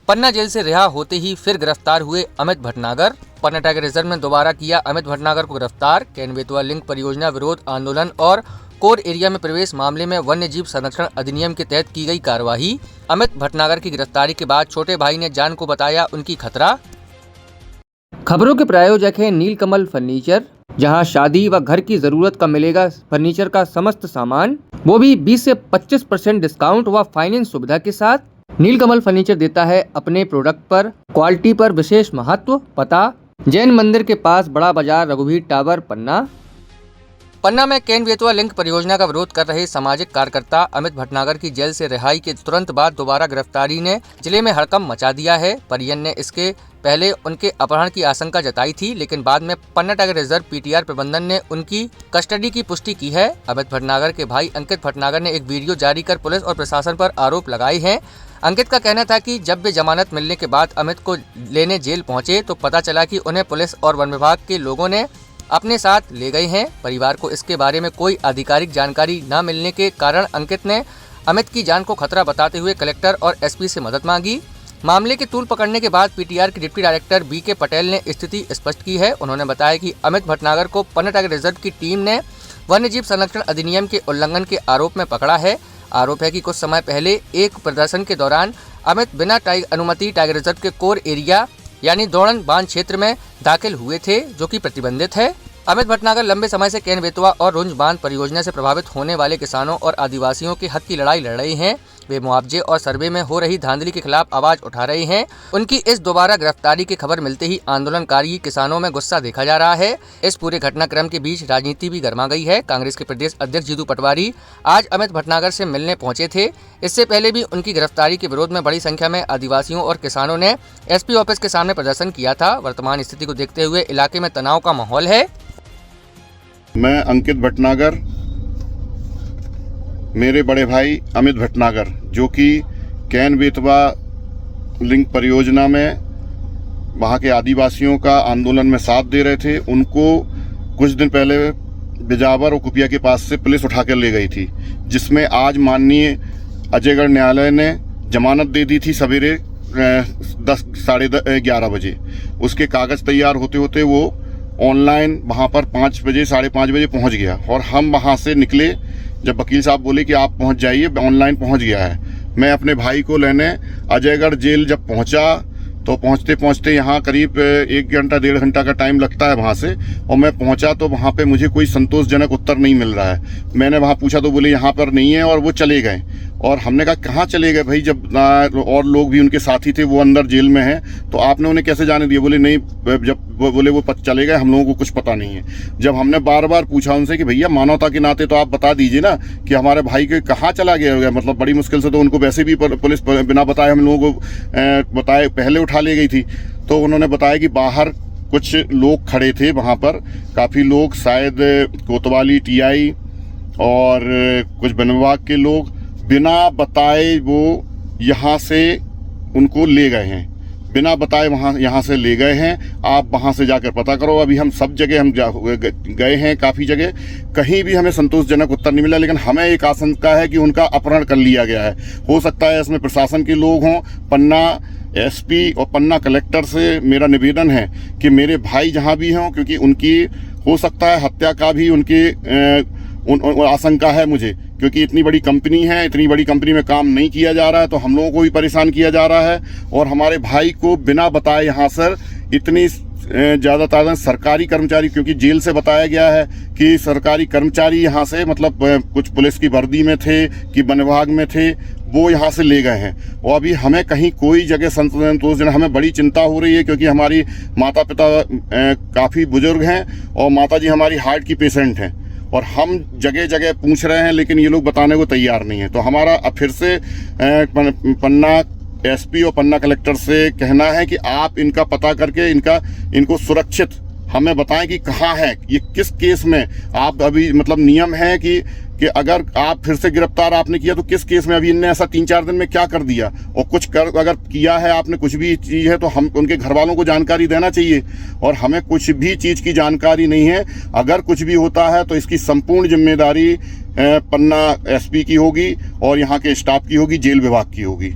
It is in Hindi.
पन्ना जेल से रिहा होते ही फिर गिरफ्तार हुए अमित भटनागर। पन्ना टाइगर रिजर्व में दोबारा किया अमित भटनागर को गिरफ्तार। केन बेतवा लिंक परियोजना विरोध आंदोलन और कोर एरिया में प्रवेश मामले में वन्य जीव संरक्षण अधिनियम के तहत की गई कार्रवाई। अमित भटनागर की गिरफ्तारी के बाद छोटे भाई ने जान को बताया उनकी खतरा। खबरों के प्रायोजक हैं नीलकमल फर्नीचर, जहां शादी व घर की जरूरत का मिलेगा फर्नीचर का समस्त सामान, वो भी 20 से 25% डिस्काउंट व फाइनेंस सुविधा के साथ। नीलकमल फर्नीचर देता है अपने प्रोडक्ट पर क्वालिटी पर विशेष महत्व। पता जैन मंदिर के पास, बड़ा बाजार, रघुवीर टावर, पन्ना। पन्ना में केन बेतवा लिंक परियोजना का विरोध कर रहे सामाजिक कार्यकर्ता अमित भटनागर की जेल से रिहाई के तुरंत बाद दोबारा गिरफ्तारी ने जिले में हड़कंप मचा दिया है। परिजन ने इसके पहले उनके अपहरण की आशंका जताई थी, लेकिन बाद में पन्ना टाइगर रिजर्व पीटीआर प्रबंधन ने उनकी कस्टडी की पुष्टि की है। अमित भटनागर के भाई अंकित भटनागर ने एक वीडियो जारी कर पुलिस और प्रशासन पर आरोप लगाए हैं। अंकित का कहना था कि जब वे जमानत मिलने के बाद अमित को लेने जेल पहुंचे तो पता चला कि उन्हें पुलिस और वन विभाग के लोगों ने अपने साथ ले गए हैं। परिवार को इसके बारे में कोई आधिकारिक जानकारी न मिलने के कारण अंकित ने अमित की जान को खतरा बताते हुए कलेक्टर और एसपी से मदद मांगी। मामले के तूल पकड़ने के बाद पीटीआर के डिप्टी डायरेक्टर बीके पटेल ने स्थिति स्पष्ट की है। उन्होंने बताया कि अमित भटनागर को पन्ना टाइगर रिजर्व की टीम ने वन्यजीव संरक्षण अधिनियम के उल्लंघन के आरोप में पकड़ा है। आरोप है कि कुछ समय पहले एक प्रदर्शन के दौरान अमित बिना अनुमति टाइगर रिजर्व के कोर एरिया यानी दौड़न बांध क्षेत्र में दाखिल हुए थे, जो कि प्रतिबंधित है। अमित भटनागर लंबे समय से केन बेतवा और रुंज बांध परियोजना से प्रभावित होने वाले किसानों और आदिवासियों के हक की लड़ाई लड़ रहे हैं। वे मुआवजे और सर्वे में हो रही धांधली के खिलाफ आवाज उठा रहे हैं। उनकी इस दोबारा गिरफ्तारी की खबर मिलते ही आंदोलनकारी किसानों में गुस्सा देखा जा रहा है। इस पूरे घटनाक्रम के बीच राजनीति भी गर्मा गई है। कांग्रेस के प्रदेश अध्यक्ष जीतू पटवारी आज अमित भटनागर से मिलने पहुंचे थे। इससे पहले भी उनकी गिरफ्तारी के विरोध में बड़ी संख्या में आदिवासियों और किसानों ने एसपी ऑफिस के सामने प्रदर्शन किया था। वर्तमान स्थिति को देखते हुए इलाके में तनाव का माहौल है। मैं अंकित भटनागर, मेरे बड़े भाई अमित भटनागर, जो कि केन बेतवा लिंक परियोजना में वहाँ के आदिवासियों का आंदोलन में साथ दे रहे थे, उनको कुछ दिन पहले बिजावर और कुपिया के पास से पुलिस उठा कर ले गई थी, जिसमें आज माननीय अजयगढ़ न्यायालय ने जमानत दे दी थी सवेरे 10-11 बजे। उसके कागज़ तैयार होते होते वो ऑनलाइन वहाँ पर 5 बजे 5:30 बजे पहुँच गया और हम वहाँ से निकले जब वकील साहब बोले कि आप पहुँच जाइए, ऑनलाइन पहुँच गया है। मैं अपने भाई को लेने अजयगढ़ जेल जब पहुँचा तो पहुँचते पहुँचते यहाँ करीब 1 घंटा 1.5 घंटा का टाइम लगता है वहाँ से, और मैं पहुँचा तो वहाँ पे मुझे कोई संतोषजनक उत्तर नहीं मिल रहा है। मैंने वहाँ पूछा तो बोले यहाँ पर नहीं है, और वो चले गए। और हमने कहा कहाँ चले गए भाई, जब और लोग भी उनके साथी थे वो अंदर जेल में हैं, तो आपने उन्हें कैसे जाने दिया? बोले नहीं, जब बोले वो चले गए, हम लोगों को कुछ पता नहीं है। जब हमने बार बार पूछा उनसे कि भैया मानवता के नाते तो आप बता दीजिए ना कि हमारे भाई के कहाँ चला गया, मतलब बड़ी मुश्किल से तो उनको वैसे भी पुलिस बिना बताए हम लोगों को बताए पहले उठा ले गई थी। तो उन्होंने बताया कि बाहर कुछ लोग खड़े थे, वहाँ पर काफ़ी लोग, शायद कोतवाली टीआई और कुछ वन विभाग के लोग, बिना बताए वो यहाँ से उनको ले गए हैं, बिना बताए यहाँ से ले गए हैं। आप वहाँ से जाकर पता करो। अभी हम सब जगह हम गए हैं, काफ़ी जगह, कहीं भी हमें संतोषजनक उत्तर नहीं मिला। लेकिन हमें एक आशंका है कि उनका अपहरण कर लिया गया है। हो सकता है इसमें प्रशासन के लोग हों। पन्ना एसपी और पन्ना कलेक्टर से मेरा निवेदन है कि मेरे भाई जहाँ भी हों, क्योंकि उनकी हो सकता है हत्या का भी उनकी आशंका है मुझे, क्योंकि इतनी बड़ी कंपनी है, इतनी बड़ी कंपनी में काम नहीं किया जा रहा है, तो हम लोगों को भी परेशान किया जा रहा है। और हमारे भाई को बिना बताए यहाँ सर इतनी ज़्यादा तादाद सरकारी कर्मचारी, क्योंकि जेल से बताया गया है कि सरकारी कर्मचारी यहाँ से, मतलब कुछ पुलिस की वर्दी में थे कि वन विभाग में थे, वो यहाँ से ले गए हैं। और अभी हमें कहीं कोई जगह संतोषजनक, हमें बड़ी चिंता हो रही है, क्योंकि हमारी माता पिता काफ़ी बुजुर्ग हैं और माता जी हमारी हार्ट की पेशेंट हैं, और हम जगह जगह पूछ रहे हैं लेकिन ये लोग बताने को तैयार नहीं है। तो हमारा अब फिर से पन्ना एसपी और पन्ना कलेक्टर से कहना है कि आप इनका पता करके इनको सुरक्षित हमें बताएं कि कहाँ है, ये किस केस में। आप अभी, मतलब नियम है कि अगर आप फिर से गिरफ्तार आपने किया तो किस केस में, अभी इनने ऐसा 3-4 दिन में क्या कर दिया, और कुछ कर अगर किया है आपने कुछ भी चीज़ है तो हम उनके घर वालों को जानकारी देना चाहिए। और हमें कुछ भी चीज़ की जानकारी नहीं है। अगर कुछ भी होता है तो इसकी संपूर्ण जिम्मेदारी पन्ना एसपी की होगी और यहाँ के स्टाफ की होगी, जेल विभाग की होगी।